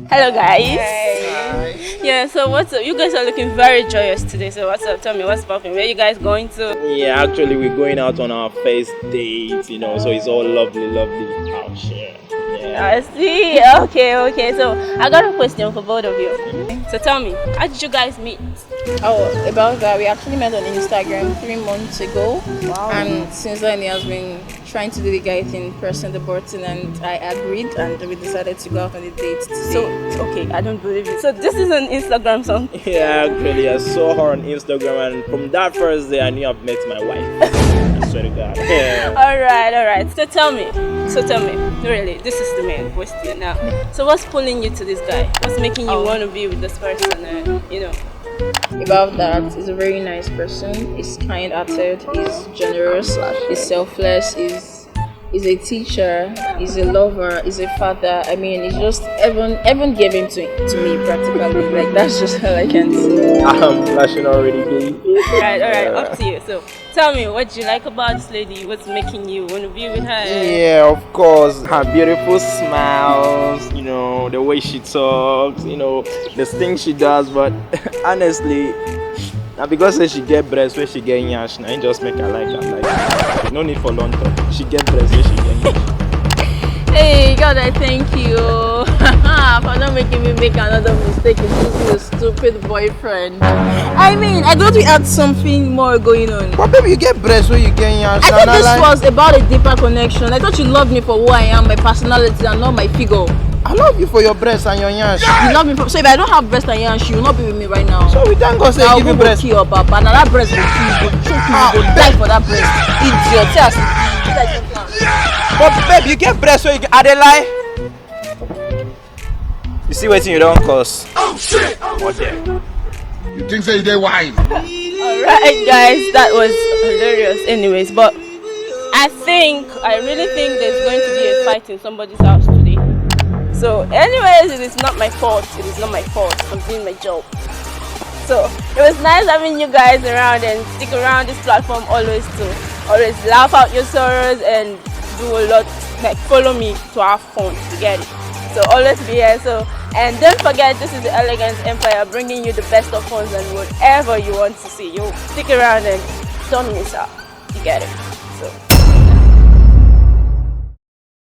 Hello guys. Hi. Yeah, so what's up? You guys are looking very joyous today. So what's up? Tell me what's popping. Where you guys going to? Yeah, actually, we're going out on our first date, so it's all lovely, lovely out here. Yeah. I see. Okay. So I got a question for both of you. So tell me, how did you guys meet? Oh, about that, we actually met on Instagram 3 months ago. Wow. And since then, he has been trying to do the guy thing, pressing the button, and I agreed, and we decided to go out on a date today. So okay, I don't believe it. So this is an Instagram song. Yeah, actually, I saw her on Instagram, and from that first day, I knew I've met my wife. I swear to God. Yeah. All right. So tell me, really, this is the main question now. So what's pulling you to this guy? What's making you want to be with this person? About that, he's a very nice person. He's kind-hearted. He's generous. He's selfless. He's a teacher. He's a lover. He's a father. I mean, he's just everyone gave him to me practically. Like that's just all I can say. I'm blushing already, babe. All right, up to you. So tell me, what do you like about this lady? What's making you want to be with her? Yeah, of course. Her beautiful smiles, the way she talks, the things she does. But honestly, now because she get breast where she get yash, now just make her like her. Like, no need for long talk. She get breast where she get yash. Hey God, I thank you for not making me make another mistake in choosing a stupid boyfriend. I mean, I thought we had something more going on. But baby, you get breast where you get yash. I thought this was about a deeper connection. I thought you loved me for who I am, my personality, and not my figure. I love you for your breast and your yash. You love me for, so if I don't have breast and yansh, you will not be with me right now. So we thank God say Now give you breast. kill your papa. Now that breast will kill you, go choke you, go die for that breast. Idiot. But babe, you get breast where you get Adelaide. You see what you don't cause. Oh shit! What there? You think say they wise? Alright guys, that was hilarious anyways, but I really think there's going to be a fight in somebody's house today. So anyways, it is not my fault I'm doing my job. So it was nice having you guys around and stick around this platform always laugh out your sorrows and do a lot, like follow me to have fun, you get it. So always be here. So and don't forget, this is the Elegance Empire bringing you the best of fun and whatever you want to see. You stick around and don't miss out, you get it. So